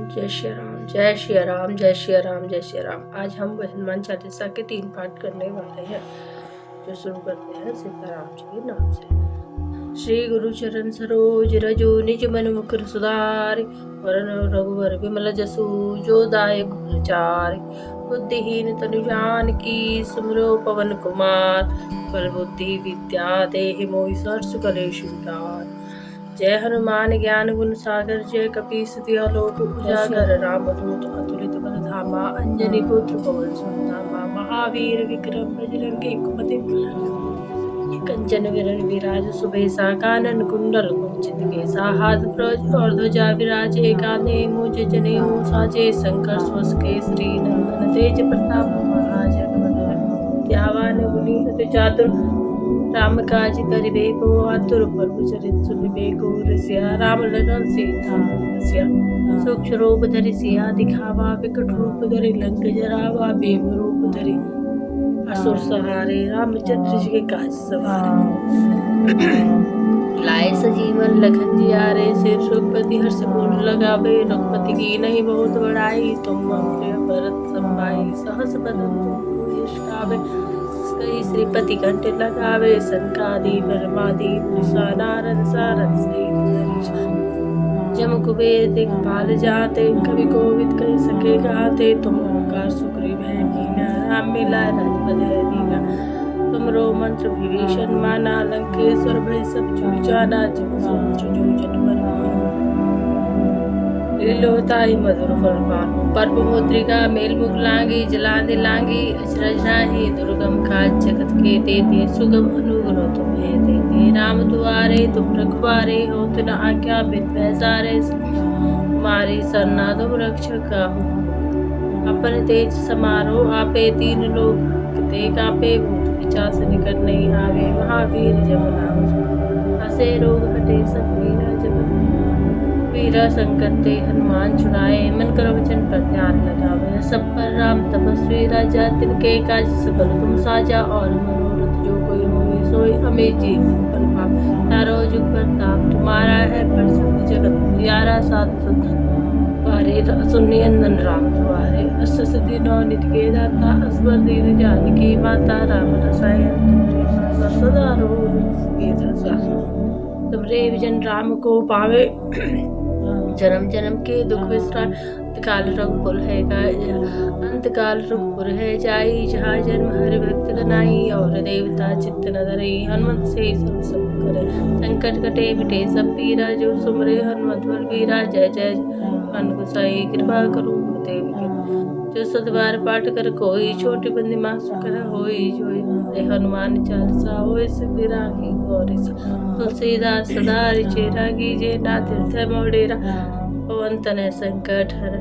जय श्री राम, जय श्री राम, जय श्री राम, जय श्री राम। आज हम हनुमान चालीसा के 3 पाठ करने वाले हैं, जो शुरू करते हैं सीताराम जी के नाम से। श्री गुरु चरण सरोज रजो निज मन मुकुर सुधारि, वरन रघुवर विमल जसु जो दायक प्रचार। बुद्धिहीन तनु जानकी सुमिरो पवन कुमार, बल बुद्धि विद्या देहि मोहि सर्ष कलेश विकार। जय हनुमान ज्ञान गुण सागर, जय कपीस तिहुँ लोक उजागर। रामदूत अतुलित बल धामा, अंजनी पुत्र पवन सुत नामा। महावीर विक्रम बजरंगी कुमति कंचन विरण विराज सुबेसा। कानन कुंडल कुंचित केसा, हाथ ब्रज और ध्वजा विराजे। कांधे मूंज जनेऊ साजे, शंकर स्वस केसरी नंदन। तेज प्रताप महाजगवंदन, विद्यावान गुणी अति चातुर। राम काज करिबे को आतुर, प्रभु चरित सुनिबे को रसिया। राम लगन सीता रसिया, सूक्ष्म रूप धरि सिया दिखावा। विकट रूप धरि लंक जरावा, भीम रूप धरि असुर सहारे। रामचंद्र जी के काज सवारे, लाए सजीवन लखन जियारे। सिर रघुपति हर्ष पूर्ण लगावे, रघुपति की नहीं बहुत बड़ाई। तुम मम प्रिय भरत संभाई, सहस बदन तुमको यश गावे। कई श्रीपति कंठ लगावे, सनकादि ब्रह्मादि मुनीसा। नारद सारद सहित जम कुबेर दिखपाल जाते, कवि कोविद कह सके गाते। तुम ओंकार सुग्रीव है कीना, राम मिलाए राजपद है दीना। तुमरो मंत्र विभीषण माना, लंकेश्वर भय सब चुन जाना। जब समुद्र जो जन पर लीलोताई मधुर फल पानो। पर्व मुद्रिका मेल मुख लांगी, जलांदे लांगी अचरज नाही। दुर्गम काज जगत के देते, सुगम अनुग्रह तुम्हें देते। राम दुआरे तुम रखवारे, होत न आज्ञा बिन पैसारे। तुम्हारी सरना तुम रक्षक काहू, अपन तेज समारो आपे। तीन लोग ते कापे, भूत पिशाच निकट नहीं आवे। महावीर जब नाम हसे, रोग हटे सब पीरा। जब वीरा संकट ते हनुमान छुड़ाए, मन कर वचन पर ध्यान लगावे। सब पर राम तपस्वी राजा, तिनके काज सफल तुम साजा। और मनोरथ जो कोई होए, सोई हमें जीवन फल पावे। तारो जुग प्रताप तुम्हारा है, प्रसिद्ध जगत उजियारा। साधु संत तुम्हारे सुनिए नंदन राम दुआरे। अष्ट सिद्धि नौ निधि के दाता, असवर दीन जानकी माता। राम रसायन तुमरे सदा रहो। तुमरे विजन राम को पावे, जन्म जन्म के दुख विसराय। अंतकाल रघुकुल है गाय, अंतकाल रघुपुर है जाई। जहाँ जन्म हरि भक्त गनाई, और देवता चित्त न धरई। हनुमंत से सब सब करे, संकट कटे मिटे सब पीरा। जो सुमरे हनुमंत बलबीरा, जय जय मन गुसाई। कृपा करो देव की, जो सतबार पाठ कर कोई। छोटी बंदी मासु कर होई, जोई हनुमान चालीसा होय। सिद्धि राखी गौरी तुलसीदास सदा रिचेरा। कीजे ना तीर्थ मोडेरा, पवन तनय संकट हर।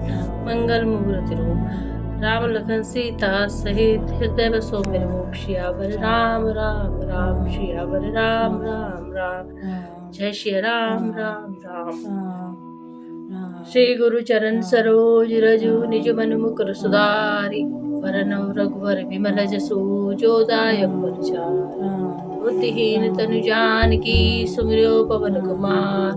मंगल मूर्ति रूप, राम लखन सीता सहित। हृदय बसो मेरे मुख, सियावर राम राम राम। सियावर राम राम राम, जय श्री राम राम राम। श्री गुरु चरण सरोज रजु, निज मन मुकुर सुधारि। वरन रघुवर विमल जसु, जो दायक प्रचार। बुद्धिहीन तनु जानकी, सुमिरो पवन कुमार।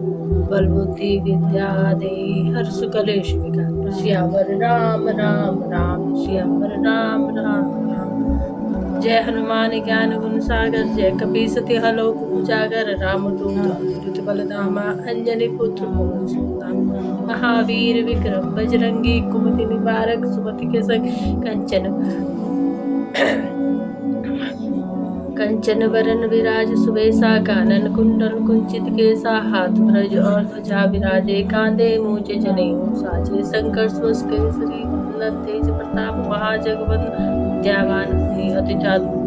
बल बुद्धि विद्या देहि हर्ष कलेश विकार। सियावर राम राम राम, सियावर राम राम राम। जय हनुमान ज्ञान गुण सागर, जय कपीस तिहुँ लोक उजागर। रामदूत अतुलित बल धामा, अंजनी पुत्र पवन सुत नामा। महावीर विक्रम बजरंगी, कुमति निवारक सुमति के संग। कंचन वरन विराज सुबेसा। कानन कुंडल कुंचित केसा, हाथ ब्रज और ध्वजा विराजे। कांधे मूंज जनेऊ साजे, शंकर स्वस केसरी नंदन। तेज प्रताप महाजगवंदन, विद्यावान गुणी अति चातुर।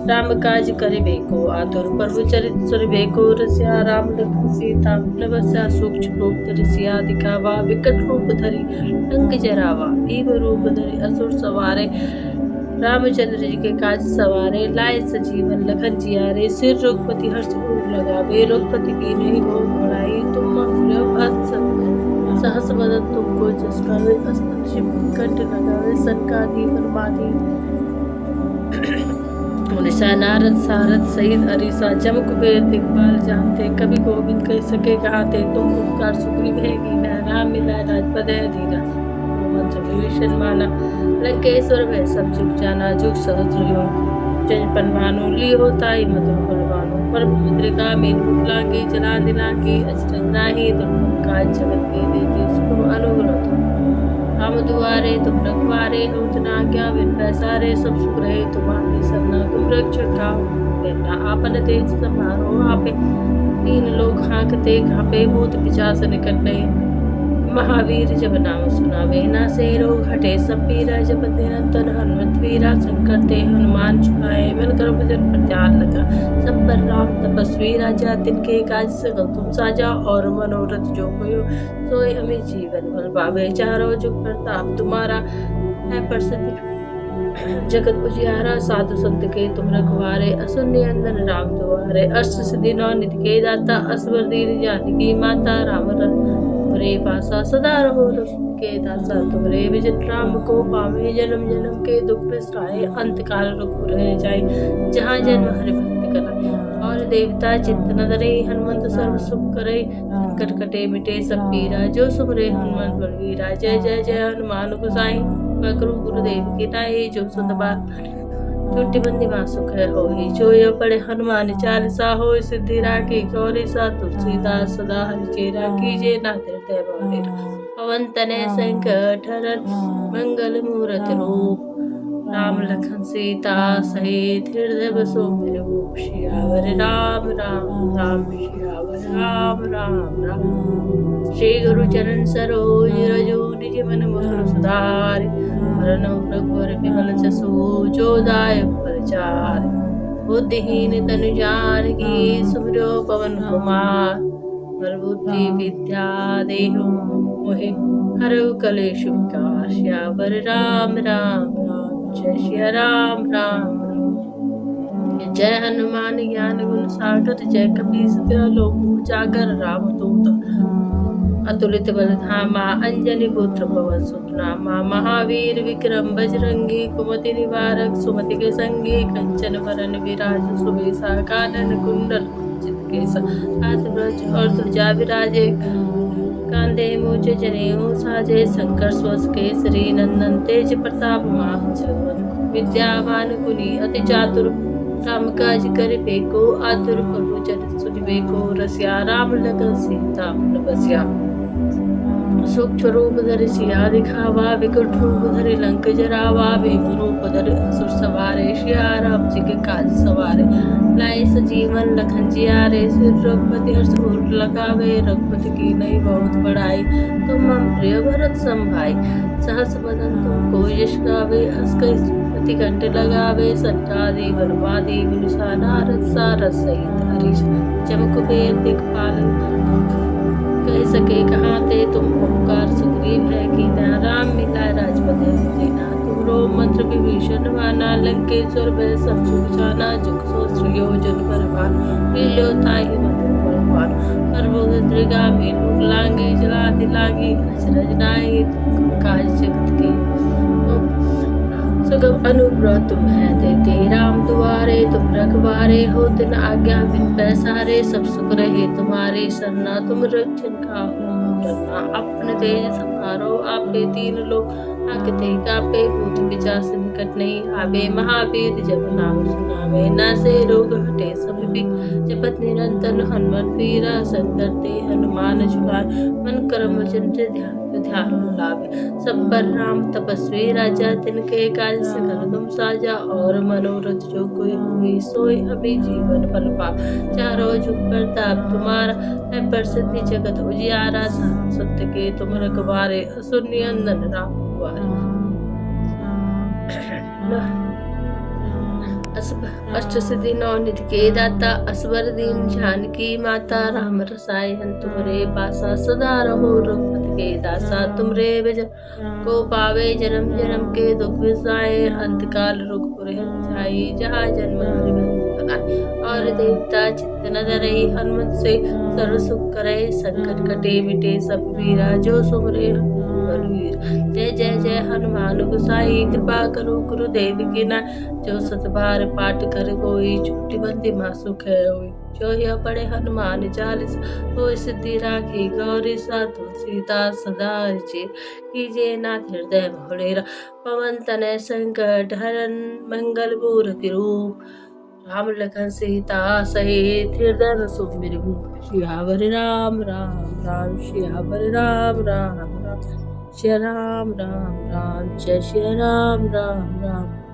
राम काज करिबे को आतुर, प्रभु चरित सुनिबे को रसिया। राम लखन सीता बसिया, सूक्ष्म रूप धरि सिया दिखावा। विकट रूप धरि लंक जरावा, भीम रूप धरि असुर सवारे। रामचंद्र जी के काज सवारे, लाए सजीवन लखन जियारे। सिर रघुपति हर्ष पूर्ण लगावे, रघुपति की नहीं बहुत बड़ाई। तुम मम प्रिय भरत संभाई, सहस बदन तुमको जस गावे। अष्ट कंठ लगावे, सनकादि ब्रह्मादि मुनीसा। नारद सारद सहित अरीसा, जम कुबेर दिखपाल जाते। कवि कोविद कह सके गाते। तुम ओंकार सुग्रीव है कीना, राम मिलाए राजपद है दीना। मंत्र विभीषण माना लंकेश्वर भय सब चुप जाना जुग सहस्र योग जन पनवानु ली होता ही मधुर बलवानु पर मुद्रिका मेल मुखलांगी जला दिलांगी अचरज नाही दुर्गम काज जगत के देते सुखम अनुग्रह तुम राम दुआरे तुम रखवारे हो तना क्या बिन पैसारे सब सुख रहे तुम्हारी सरना तुम रक्षक राम आपन तेज समारो आपे तीन लोग हाँकते घापे भूत पिशाच निकट नहीं महावीर जब नाम सुनावे ना से रोग हटे सब पीरा जब निरंतर हनुमत वीरा संकट ते हनुमान छुड़ाए मन कर भजन पर ध्यान लगा सब पर राम तपस्वी राजा तिनके काज सकल तुम साजा और मनोरथ जो कोयो सोई हमें जीवन बल पावे चारों जुग प्रताप तुम्हारा है प्रसिद्ध जगत उजियारा साधु संत के तुम रखवारे असुर नियंत्रण राम दुआरे अष्ट सिद्धि नौ निधि के दाता असवर दीन जानकी माता राम रे पासा सदा रहो के दासा तुमरे विजन राम को पावे जन्म जन्म के दुख बिसराए अंत काल रुक रह जाए जहाँ जन्म हरि भक्ति करा और देवता चित्त न धरे हनुमंत सर्व सुख करे संकट कटे मिटे सब पीरा जो सुमरे हनुमंत बलवीरा जय जय जय हनुमान गोसाई करो गुरुदेव की नाई जो सुत बात छुट्टी बंदी मां सुख है हो ही जो ये पढ़े हनुमान चालीसा हो सिद्धि राखी गौरी सा तुलसीदास सदा हरि चेरा कीजे ना तीर्थ बारे पवन तने संकट हरन मंगल मूर्त रूप राम लखन सीता सहित हृदय बसो मेरे रूप श्यावर राम राम राम श्यावर राम राम राम श्री गुरु चरण सरोज रजो निज मन मुकुर सुधारि वरनौ रघुवर विमल जसु जो दायक प्रचार बुद्धिहीन तनु जानकी सुमिरो पवन कुमार बल बुद्धि विद्या देहु मोहि हरौ कलेश विकार श्यावर राम राम राम जय श्री राम राम राम जय हनुमान ज्ञान गुण सागर जय कपीस लोक उजागर राम दूत अतुलित बल धामा अंजनी पुत्र पवन सुत नामा महावीर विक्रम बजरंगी कुमति निवारक सुमति के संगी कंचन वरन विराज सुबेसा कानन कुंडल कुंचित केसा हाथ ब्रज और ध्वजा विराजे कांधे मूछ जनेऊ साजे शंकर स्वस केसरी नंदन तेज प्रताप महाजगवंत विद्यावान गुणी अति चातुर राम काज करिबे को आतुर प्रभु चरित सुनिबे को रसिया राम लगन सीता मन बसिया सूक्ष्म रूप धरि सिया दिखावा विकट रूप धरि लंक जरावा भीम रूप धरि असुर सवारे सिया राम जी के काज सवारे लाए सजीवन लखन जियारे सिर रघुपति हर्ष मुर लगावे रघुपति की नहीं बहुत बड़ाई तुम हम प्रिय भरत संभाई सहस बदन तुमको यश गावे अस कई कंठ लगावे सट्टादि वनवादि विनुषा नारद सारद सहित हरीश चमक बेर दिखपालन कह सके कहाँ ते तुम ओंकार सुग्रीव है कि न राम मिला राजपद देना तुमरो मंत्र विभीषण माना लंकेश्वर भय सब सुख जाना जुग सहस्र योजन बलवान मिलो ताहि मधुर बलवान पर्वतद्रिगा में मुख लांगी जला दिलांगी अचरज नाहि काज जगत के सुगम अनुग्रह तुम है देते राम दुआरे तुम रखवारे हो दिन आज्ञा बिन पैसारे सब सुख रहे तुम्हारी सरना तुम रक्षण का डरना अपने तेज संहारो आपे तीन लोग आकते कापे भूत पिशाच निकट नहीं आवे महावीर जब नाम सुनावे ना से रोग हटे सब भी जपत निरंतर हनुमत वीरा संकर ते हनुमान छुड़ाए मन कर्म वचन ध्यान लावे सब पर राम तपस्वी राजा तिनके काज सकल तुम साजा और मनोरथ जो कोई हुई सोई अभी जीवन बल पाप चारों जुग प्रताप तुम्हारा है प्रसिद्धि जगत उजियारा सत्य के तुम रखवारे असुर नियंत्रण राम दुआरे अष्ट सिद्धि नौ निधि के दाता असवर दीन जानकी माता राम रसायन तुमरे पासा सदा रहो रघुपति के दासा तुमरे भजन को पावे जन्म जन्म के दुख विसाए अंत काल रुक जाई जहाँ जन्म हरि भक्त बनाए और देवता चित्त न धरे हनुमत से सर्व सुख करे संकट कटे मिटे सब पीरा जो सुमरे बलवीर जय जय जय हनुमान गोसाई कृपा करो गुरुदेव की ना। जो सत बार पाठ कर कोई छूटी बंदी मासुख है होई। जो यह पढ़े हनुमान चालीसा तो सिद्धि राखी गौरी सा तुलसीदास सदा रिचे। कीजिए नाथ हृदय मोहेरा पवन तनय संकट हरन मंगल मूर्ति रूप। राम लखन सीता सहित हृदय सुमिरहु। सियावर राम राम राम सियावर राम राम राम। श्री राम राम राम जय श्री राम राम राम।